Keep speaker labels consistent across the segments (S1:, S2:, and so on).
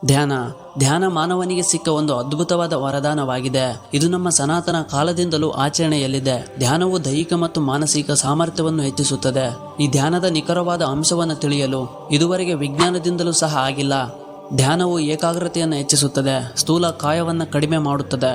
S1: ಧ್ಯಾನ ಮಾನವನಿಗೆ ಸಿಕ್ಕ ಒಂದು ಅದ್ಭುತವಾದ ವರದಾನವಾಗಿದೆ. ಇದು ನಮ್ಮ ಸನಾತನ ಕಾಲದಿಂದಲೂ ಆಚರಣೆಯಲ್ಲಿದೆ. ಧ್ಯಾನವು ದೈಹಿಕ ಮತ್ತು ಮಾನಸಿಕ ಸಾಮರ್ಥ್ಯವನ್ನು ಹೆಚ್ಚಿಸುತ್ತದೆ. ಈ ಧ್ಯಾನದ ನಿಖರವಾದ ಅಂಶವನ್ನು ತಿಳಿಯಲು ಇದುವರೆಗೆ ವಿಜ್ಞಾನದಿಂದಲೂ ಸಹ ಆಗಿಲ್ಲ. ಧ್ಯಾನವು ಏಕಾಗ್ರತೆಯನ್ನು ಹೆಚ್ಚಿಸುತ್ತದೆ, ಸ್ಥೂಲ ಕಾಯವನ್ನು ಕಡಿಮೆ ಮಾಡುತ್ತದೆ,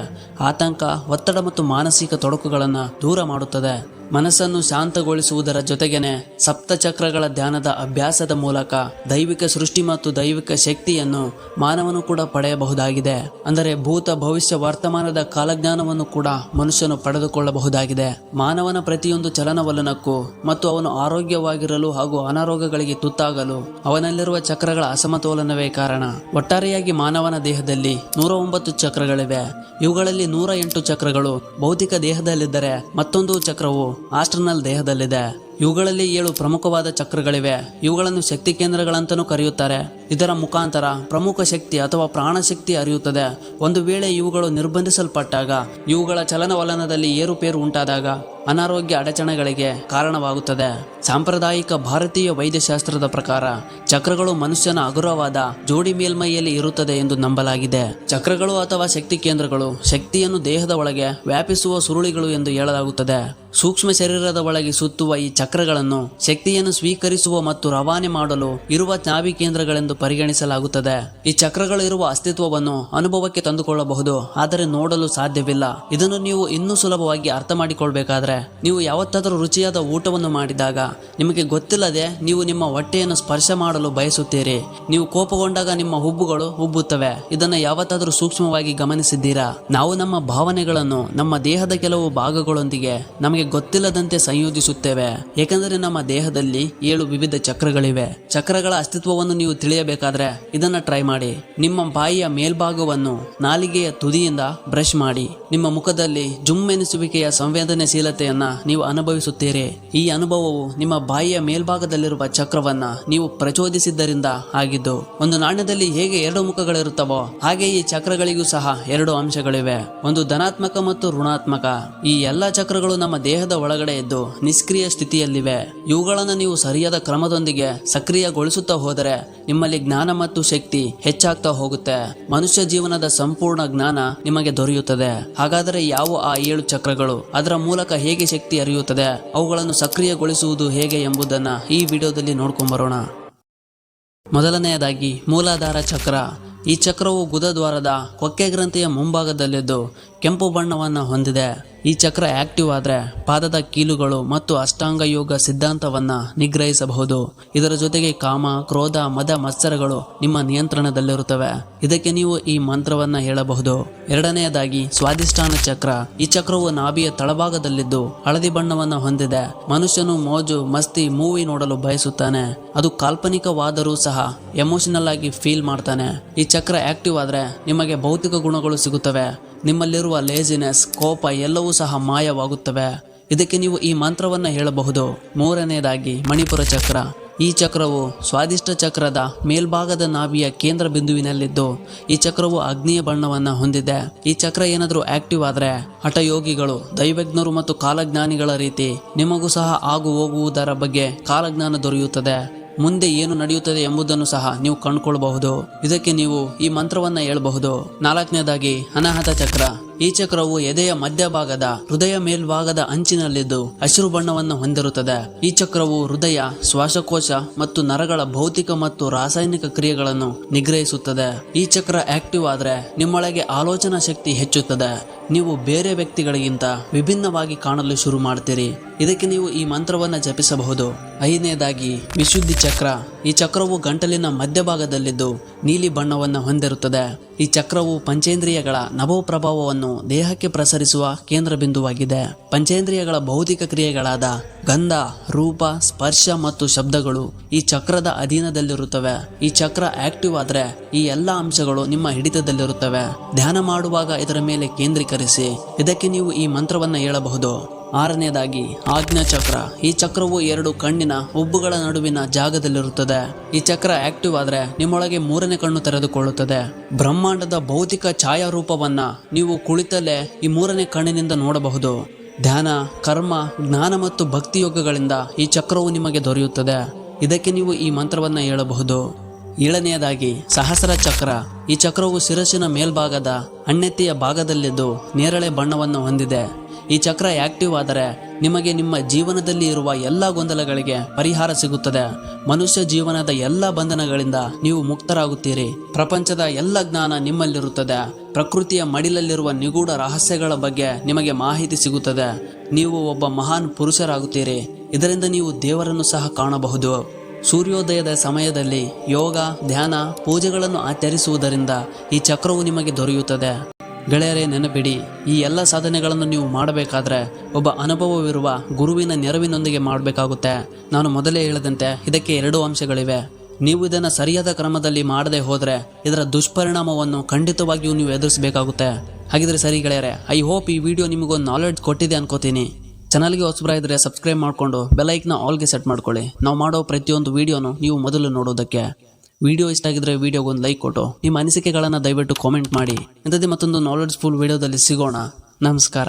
S1: ಆತಂಕ, ಒತ್ತಡ ಮತ್ತು ಮಾನಸಿಕ ತೊಡಕುಗಳನ್ನು ದೂರ ಮಾಡುತ್ತದೆ. ಮನಸ್ಸನ್ನು ಶಾಂತಗೊಳಿಸುವುದರ ಜೊತೆಗೇನೆ ಸಪ್ತಚಕ್ರಗಳ ಧ್ಯಾನದ ಅಭ್ಯಾಸದ ಮೂಲಕ ದೈವಿಕ ಸೃಷ್ಟಿ ಮತ್ತು ದೈವಿಕ ಶಕ್ತಿಯನ್ನು ಮಾನವನು ಕೂಡ ಪಡೆಯಬಹುದಾಗಿದೆ. ಅಂದರೆ ಭೂತ, ಭವಿಷ್ಯ, ವರ್ತಮಾನದ ಕಾಲಜ್ಞಾನವನ್ನು ಕೂಡ ಮನುಷ್ಯನು ಪಡೆದುಕೊಳ್ಳಬಹುದಾಗಿದೆ. ಮಾನವನ ಪ್ರತಿಯೊಂದು ಚಲನವಲನಕ್ಕೂ ಮತ್ತು ಅವನು ಆರೋಗ್ಯವಾಗಿರಲು ಹಾಗೂ ಅನಾರೋಗ್ಯಗಳಿಗೆ ತುತ್ತಾಗಲು ಅವನಲ್ಲಿರುವ ಚಕ್ರಗಳ ಅಸಮತೋಲನವೇ ಕಾರಣ. ಒಟ್ಟಾರೆಯಾಗಿ ಮಾನವನ ದೇಹದಲ್ಲಿ 109 ಚಕ್ರಗಳಿವೆ. ಇವುಗಳಲ್ಲಿ 108 ಚಕ್ರಗಳು ಭೌತಿಕ ದೇಹದಲ್ಲಿದ್ದರೆ ಮತ್ತೊಂದು ಚಕ್ರವು ಆಸ್ಟ್ರನಲ್ ದೇಹದಲ್ಲಿದೆ. ಇವುಗಳಲ್ಲಿ 7 ಪ್ರಮುಖವಾದ ಚಕ್ರಗಳಿವೆ. ಇವುಗಳನ್ನು ಶಕ್ತಿ ಕೇಂದ್ರಗಳಂತನೂ ಕರೆಯುತ್ತಾರೆ. ಇದರ ಮುಖಾಂತರ ಪ್ರಮುಖ ಶಕ್ತಿ ಅಥವಾ ಪ್ರಾಣಶಕ್ತಿ ಹರಿಯುತ್ತದೆ. ಒಂದು ವೇಳೆ ಇವುಗಳು ನಿರ್ಬಂಧಿಸಲ್ಪಟ್ಟಾಗ, ಇವುಗಳ ಚಲನವಲನದಲ್ಲಿ ಏರುಪೇರು ಉಂಟಾದಾಗ ಅನಾರೋಗ್ಯ ಅಡಚಣೆಗಳಿಗೆ ಕಾರಣವಾಗುತ್ತದೆ. ಸಾಂಪ್ರದಾಯಿಕ ಭಾರತೀಯ ವೈದ್ಯಶಾಸ್ತ್ರದ ಪ್ರಕಾರ ಚಕ್ರಗಳು ಮನುಷ್ಯನ ಹಗುರವಾದ ಜೋಡಿ ಮೇಲ್ಮೈಯಲ್ಲಿ ಇರುತ್ತದೆ ಎಂದು ನಂಬಲಾಗಿದೆ. ಚಕ್ರಗಳು ಅಥವಾ ಶಕ್ತಿ ಕೇಂದ್ರಗಳು ಶಕ್ತಿಯನ್ನು ದೇಹದ ಒಳಗೆ ವ್ಯಾಪಿಸುವ ಸುರುಳಿಗಳು ಎಂದು ಹೇಳಲಾಗುತ್ತದೆ. ಸೂಕ್ಷ್ಮ ಶರೀರದ ಒಳಗೆ ಸುತ್ತುವ ಈ ಚಕ್ರಗಳನ್ನು ಶಕ್ತಿಯನ್ನು ಸ್ವೀಕರಿಸುವ ಮತ್ತು ರವಾನೆ ಮಾಡಲು ಇರುವ ನಾಭಿ ಕೇಂದ್ರಗಳೆಂದು ಪರಿಗಣಿಸಲಾಗುತ್ತದೆ. ಈ ಚಕ್ರಗಳು ಇರುವ ಅಸ್ತಿತ್ವವನ್ನು ಅನುಭವಕ್ಕೆ ತಂದುಕೊಳ್ಳಬಹುದು, ಆದರೆ ನೋಡಲು ಸಾಧ್ಯವಿಲ್ಲ. ಇದನ್ನು ನೀವು ಇನ್ನೂ ಸುಲಭವಾಗಿ ಅರ್ಥ ಮಾಡಿಕೊಳ್ಬೇಕಾದ್ರೆ, ನೀವು ಯಾವತ್ತಾದರೂ ರುಚಿಯಾದ ಊಟವನ್ನು ಮಾಡಿದಾಗ ನಿಮಗೆ ಗೊತ್ತಿಲ್ಲದೆ ನೀವು ನಿಮ್ಮ ಹೊಟ್ಟೆಯನ್ನು ಸ್ಪರ್ಶ ಮಾಡಲು ಬಯಸುತ್ತೀರಿ. ನೀವು ಕೋಪಗೊಂಡಾಗ ನಿಮ್ಮ ಹುಬ್ಬುಗಳು ಉಬ್ಬುತ್ತವೆ. ಇದನ್ನು ಯಾವತ್ತಾದರೂ ಸೂಕ್ಷ್ಮವಾಗಿ ಗಮನಿಸಿದ್ದೀರಾ? ನಾವು ನಮ್ಮ ಭಾವನೆಗಳನ್ನು ನಮ್ಮ ದೇಹದ ಕೆಲವು ಭಾಗಗಳೊಂದಿಗೆ ನಮಗೆ ಗೊತ್ತಿಲ್ಲದಂತೆ ಸಂಯೋಜಿಸುತ್ತೇವೆ, ಏಕೆಂದರೆ ನಮ್ಮ ದೇಹದಲ್ಲಿ 7 ವಿವಿಧ ಚಕ್ರಗಳಿವೆ. ಚಕ್ರಗಳ ಅಸ್ತಿತ್ವವನ್ನು ನೀವು ತಿಳಿಯಬೇಕಾದ್ರೆ ಇದನ್ನ ಟ್ರೈ ಮಾಡಿ. ನಿಮ್ಮ ಬಾಯಿಯ ಮೇಲ್ಭಾಗವನ್ನು ನಾಲಿಗೆಯ ತುದಿಯಿಂದ ಬ್ರಷ್ ಮಾಡಿ. ನಿಮ್ಮ ಮುಖದಲ್ಲಿ ಜುಮ್ಮೆನಿಸುವಿಕೆಯ ಸಂವೇದನಶೀಲತೆಯನ್ನ ನೀವು ಅನುಭವಿಸುತ್ತೀರಿ. ಈ ಅನುಭವವು ನಿಮ್ಮ ಬಾಯಿಯ ಮೇಲ್ಭಾಗದಲ್ಲಿರುವ ಚಕ್ರವನ್ನ ನೀವು ಪ್ರಚೋದಿಸಿದ್ದರಿಂದ ಆಗಿದ್ದು. ಒಂದು ನಾಣ್ಯದಲ್ಲಿ ಹೇಗೆ 2 ಮುಖಗಳಿರುತ್ತವೋ ಹಾಗೆ ಈ ಚಕ್ರಗಳಿಗೂ ಸಹ 2 ಅಂಶಗಳಿವೆ, ಒಂದು ಧನಾತ್ಮಕ ಮತ್ತು ಋಣಾತ್ಮಕ. ಈ ಎಲ್ಲಾ ಚಕ್ರಗಳು ನಮ್ಮ ದೇಹದ ಒಳಗಡೆ ಇದ್ದು ನಿಷ್ಕ್ರಿಯ ಸ್ಥಿತಿಯಲ್ಲಿವೆ. ಇವುಗಳನ್ನು ನೀವು ಸರಿಯಾದ ಕ್ರಮದೊಂದಿಗೆ ಸಕ್ರಿಯಗೊಳಿಸುತ್ತಾ ಹೋದರೆ ನಿಮ್ಮಲ್ಲಿ ಜ್ಞಾನ ಮತ್ತು ಶಕ್ತಿ ಹೆಚ್ಚಾಗ್ತಾ ಹೋಗುತ್ತೆ. ಮನುಷ್ಯ ಜೀವನದ ಸಂಪೂರ್ಣ ಜ್ಞಾನ ನಿಮಗೆ ದೊರೆಯುತ್ತದೆ. ಹಾಗಾದರೆ ಯಾವ ಆ 7 ಚಕ್ರಗಳು, ಅದರ ಮೂಲಕ ಹೇಗೆ ಶಕ್ತಿ ಹರಿಯುತ್ತದೆ, ಅವುಗಳನ್ನು ಸಕ್ರಿಯಗೊಳಿಸುವುದು ಹೇಗೆ ಎಂಬುದನ್ನು ಈ ವಿಡಿಯೋದಲ್ಲಿ ನೋಡ್ಕೊಂಬರೋಣ. ಮೊದಲನೆಯದಾಗಿ ಮೂಲಾಧಾರ ಚಕ್ರ. ಈ ಚಕ್ರವು ಗುದದ್ವಾರದ ಕೊಕ್ಕೆ ಗ್ರಂಥಿಯ ಮುಂಭಾಗದಲ್ಲಿದ್ದು ಕೆಂಪು ಬಣ್ಣವನ್ನು ಹೊಂದಿದೆ. ಈ ಚಕ್ರ ಆಕ್ಟಿವ್ ಆದ್ರೆ ಪಾದದ ಕೀಲುಗಳು ಮತ್ತು ಅಷ್ಟಾಂಗ ಯೋಗ ಸಿದ್ಧಾಂತವನ್ನ ನಿಗ್ರಹಿಸಬಹುದು. ಇದರ ಜೊತೆಗೆ ಕಾಮ, ಕ್ರೋಧ, ಮದ, ಮತ್ಸರಗಳು ನಿಮ್ಮ ನಿಯಂತ್ರಣದಲ್ಲಿರುತ್ತವೆ. ಇದಕ್ಕೆ ನೀವು ಈ ಮಂತ್ರವನ್ನ ಹೇಳಬಹುದು. ಎರಡನೆಯದಾಗಿ ಸ್ವಾಧಿಷ್ಠಾನ ಚಕ್ರ. ಈ ಚಕ್ರವು ನಾಭಿಯ ತಳಭಾಗದಲ್ಲಿದ್ದು ಹಳದಿ ಬಣ್ಣವನ್ನು ಹೊಂದಿದೆ. ಮನುಷ್ಯನು ಮೋಜು, ಮಸ್ತಿ, ಮೂವಿ ನೋಡಲು ಬಯಸುತ್ತಾನೆ. ಅದು ಕಾಲ್ಪನಿಕವಾದರೂ ಸಹ ಎಮೋಷನಲ್ ಆಗಿ ಫೀಲ್ ಮಾಡ್ತಾನೆ. ಈ ಚಕ್ರ ಆಕ್ಟಿವ್ ಆದ್ರೆ ನಿಮಗೆ ಭೌತಿಕ ಗುಣಗಳು ಸಿಗುತ್ತವೆ. ನಿಮ್ಮಲ್ಲಿರುವ ಲೇಜಿನೆಸ್, ಕೋಪ ಎಲ್ಲವೂ ಸಹ ಮಾಯವಾಗುತ್ತವೆ. ಇದಕ್ಕೆ ನೀವು ಈ ಮಂತ್ರವನ್ನ ಹೇಳಬಹುದು. ಮೂರನೆಯದಾಗಿ ಮಣಿಪುರ ಚಕ್ರ. ಈ ಚಕ್ರವು ಸ್ವಾದಿಷ್ಟ ಚಕ್ರದ ಮೇಲ್ಭಾಗದ ನಾಭಿಯ ಕೇಂದ್ರ ಬಿಂದುವಿನಲ್ಲಿದ್ದು ಈ ಚಕ್ರವು ಅಗ್ನಿಯ ಬಣ್ಣವನ್ನ ಹೊಂದಿದೆ. ಈ ಚಕ್ರ ಏನಾದರೂ ಆಕ್ಟಿವ್ ಆದ್ರೆ ಹಠಯೋಗಿಗಳು, ದೈವಜ್ಞರು ಮತ್ತು ಕಾಲಜ್ಞಾನಿಗಳ ರೀತಿ ನಿಮಗೂ ಸಹ ಆಗು ಹೋಗುವುದರ ಬಗ್ಗೆ ಕಾಲಜ್ಞಾನ ದೊರೆಯುತ್ತದೆ. ಮುಂದೆ ಏನು ನಡೆಯುತ್ತದೆ ಎಂಬುದನ್ನು ಸಹ ನೀವು ಕಂಡುಕೊಳ್ಳಬಹುದು. ಇದಕ್ಕೆ ನೀವು ಈ ಮಂತ್ರವನ್ನ ಹೇಳಬಹುದು. ನಾಲ್ಕನೇದಾಗಿ ಅನಾಹತ ಚಕ್ರ. ಈ ಚಕ್ರವು ಎದೆಯ ಮಧ್ಯಭಾಗದ ಹೃದಯ ಮೇಲ್ಭಾಗದ ಅಂಚಿನಲ್ಲಿದ್ದು ಹಸಿರು ಬಣ್ಣವನ್ನು ಹೊಂದಿರುತ್ತದೆ. ಈ ಚಕ್ರವು ಹೃದಯ, ಶ್ವಾಸಕೋಶ ಮತ್ತು ನರಗಳ ಭೌತಿಕ ಮತ್ತು ರಾಸಾಯನಿಕ ಕ್ರಿಯೆಗಳನ್ನು ನಿಗ್ರಹಿಸುತ್ತದೆ. ಈ ಚಕ್ರ ಆಕ್ಟಿವ್ ಆದ್ರೆ ನಿಮ್ಮೊಳಗೆ ಆಲೋಚನಾ ಶಕ್ತಿ ಹೆಚ್ಚುತ್ತದೆ. ನೀವು ಬೇರೆ ವ್ಯಕ್ತಿಗಳಿಗಿಂತ ವಿಭಿನ್ನವಾಗಿ ಕಾಣಲು ಶುರು ಮಾಡ್ತೀರಿ. ಇದಕ್ಕೆ ನೀವು ಈ ಮಂತ್ರವನ್ನ ಜಪಿಸಬಹುದು. ಐದನೇದಾಗಿ ವಿಶುದ್ಧಿ ಚಕ್ರ. ಈ ಚಕ್ರವು ಗಂಟಲಿನ ಮಧ್ಯಭಾಗದಲ್ಲಿದ್ದು ನೀಲಿ ಬಣ್ಣವನ್ನು ಹೊಂದಿರುತ್ತದೆ. ಈ ಚಕ್ರವು ಪಂಚೇಂದ್ರಿಯಗಳ ನಭೋಪ್ರಭಾವವನ್ನು ದೇಹಕ್ಕೆ ಪ್ರಸರಿಸುವ ಕೇಂದ್ರ ಬಿಂದುವಾಗಿದೆ. ಪಂಚೇಂದ್ರಿಯಗಳ ಭೌತಿಕ ಕ್ರಿಯೆಗಳಾದ ಗಂಧ, ರೂಪ, ಸ್ಪರ್ಶ ಮತ್ತು ಶಬ್ದಗಳು ಈ ಚಕ್ರದ ಅಧೀನದಲ್ಲಿರುತ್ತವೆ. ಈ ಚಕ್ರ ಆಕ್ಟಿವ್ ಆದ್ರೆ ಈ ಎಲ್ಲ ಅಂಶಗಳು ನಿಮ್ಮ ಹಿಡಿತದಲ್ಲಿರುತ್ತವೆ. ಧ್ಯಾನ ಮಾಡುವಾಗ ಇದರ ಮೇಲೆ ಕೇಂದ್ರೀಕರಿಸಿ. ಇದಕ್ಕೆ ನೀವು ಈ ಮಂತ್ರವನ್ನ ಹೇಳಬಹುದು. ಆರನೇದಾಗಿ ಆಜ್ಞಾ ಚಕ್ರ. ಈ ಚಕ್ರವು 2 ಕಣ್ಣಿನ ಹುಬ್ಬುಗಳ ನಡುವಿನ ಜಾಗದಲ್ಲಿರುತ್ತದೆ. ಈ ಚಕ್ರ ಆಕ್ಟಿವ್ ಆದ್ರೆ ನಿಮ್ಮೊಳಗೆ 3ನೇ ಕಣ್ಣು ತೆರೆದುಕೊಳ್ಳುತ್ತದೆ. ಬ್ರಹ್ಮಾಂಡದ ಭೌತಿಕ ಛಾಯಾರೂಪವನ್ನ ನೀವು ಕುಳಿತಲ್ಲೇ ಈ 3ನೇ ಕಣ್ಣಿನಿಂದ ನೋಡಬಹುದು. ಧ್ಯಾನ, ಕರ್ಮ, ಜ್ಞಾನ ಮತ್ತು ಭಕ್ತಿಯೋಗಗಳಿಂದ ಈ ಚಕ್ರವು ನಿಮಗೆ ದೊರೆಯುತ್ತದೆ. ಇದಕ್ಕೆ ನೀವು ಈ ಮಂತ್ರವನ್ನ ಹೇಳಬಹುದು. ಏಳನೆಯದಾಗಿ ಸಹಸ್ರ ಚಕ್ರ. ಈ ಚಕ್ರವು ಶಿರಸ್ಸಿನ ಮೇಲ್ಭಾಗದ ಹಣ್ಣೆತ್ತೆಯ ಭಾಗದಲ್ಲಿದ್ದು ನೇರಳೆ ಬಣ್ಣವನ್ನು ಹೊಂದಿದೆ. ಈ ಚಕ್ರ ಆಕ್ಟಿವ್ ಆದರೆ ನಿಮಗೆ ನಿಮ್ಮ ಜೀವನದಲ್ಲಿ ಇರುವ ಎಲ್ಲ ಗೊಂದಲಗಳಿಗೆ ಪರಿಹಾರ ಸಿಗುತ್ತದೆ. ಮನುಷ್ಯ ಜೀವನದ ಎಲ್ಲ ಬಂಧನಗಳಿಂದ ನೀವು ಮುಕ್ತರಾಗುತ್ತೀರಿ. ಪ್ರಪಂಚದ ಎಲ್ಲ ಜ್ಞಾನ ನಿಮ್ಮಲ್ಲಿರುತ್ತದೆ. ಪ್ರಕೃತಿಯ ಮಡಿಲಲ್ಲಿರುವ ನಿಗೂಢ ರಹಸ್ಯಗಳ ಬಗ್ಗೆ ನಿಮಗೆ ಮಾಹಿತಿ ಸಿಗುತ್ತದೆ. ನೀವು ಒಬ್ಬ ಮಹಾನ್ ಪುರುಷರಾಗುತ್ತೀರಿ. ಇದರಿಂದ ನೀವು ದೇವರನ್ನು ಸಹ ಕಾಣಬಹುದು. ಸೂರ್ಯೋದಯದ ಸಮಯದಲ್ಲಿ ಯೋಗ, ಧ್ಯಾನ, ಪೂಜೆಗಳನ್ನು ಆಚರಿಸುವುದರಿಂದ ಈ ಚಕ್ರವು ನಿಮಗೆ ದೊರೆಯುತ್ತದೆ. ಗೆಳೆಯರೇ, ನೆನಪಿಡಿ, ಈ ಎಲ್ಲ ಸಾಧನೆಗಳನ್ನು ನೀವು ಮಾಡಬೇಕಾದ್ರೆ ಒಬ್ಬ ಅನುಭವವಿರುವ ಗುರುವಿನ ನೆರವಿನೊಂದಿಗೆ ಮಾಡಬೇಕಾಗುತ್ತೆ. ನಾನು ಮೊದಲೇ ಹೇಳಿದಂತೆ ಇದಕ್ಕೆ 2 ಅಂಶಗಳಿವೆ. ನೀವು ಇದನ್ನು ಸರಿಯಾದ ಕ್ರಮದಲ್ಲಿ ಮಾಡದೆ ಹೋದರೆ ಇದರ ದುಷ್ಪರಿಣಾಮವನ್ನು ಖಂಡಿತವಾಗಿಯೂ ನೀವು ಎದುರಿಸಬೇಕಾಗುತ್ತೆ. ಹಾಗಿದ್ರೆ ಸರಿ ಗೆಳೆಯರೆ, ಐ ಹೋಪ್ ಈ ವಿಡಿಯೋ ನಿಮಗೊಂದು ನಾಲೆಡ್ಜ್ ಕೊಟ್ಟಿದೆ ಅನ್ಕೋತೀನಿ. ಚಾನಲ್ಗೆ ಹೊಸಬರಾಗಿದ್ದರೆ ಸಬ್ಸ್ಕ್ರೈಬ್ ಮಾಡಿಕೊಂಡು ಬೆಲೈಕ್ನ ಆಲ್ಗೆ ಸೆಟ್ ಮಾಡ್ಕೊಳ್ಳಿ. ನಾವು ಮಾಡೋ ಪ್ರತಿಯೊಂದು ವಿಡಿಯೋನು ನೀವು ಮೊದಲು ನೋಡೋದಕ್ಕೆ. ವಿಡಿಯೋ ಇಷ್ಟ ಆಗಿದ್ರೆ ವಿಡಿಯೋಗೊಂದು ಲೈಕ್ ಕೊಟ್ಟು ನಿಮ್ಮ ಅನಿಸಿಕೆಗಳನ್ನು ದಯವಿಟ್ಟು ಕಾಮೆಂಟ್ ಮಾಡಿ. ಇಂಥದ್ದೇ ಮತ್ತೊಂದು ನಾಲೆಡ್ಜ್ಫುಲ್ ವಿಡಿಯೋದಲ್ಲಿ ಸಿಗೋಣ. ನಮಸ್ಕಾರ.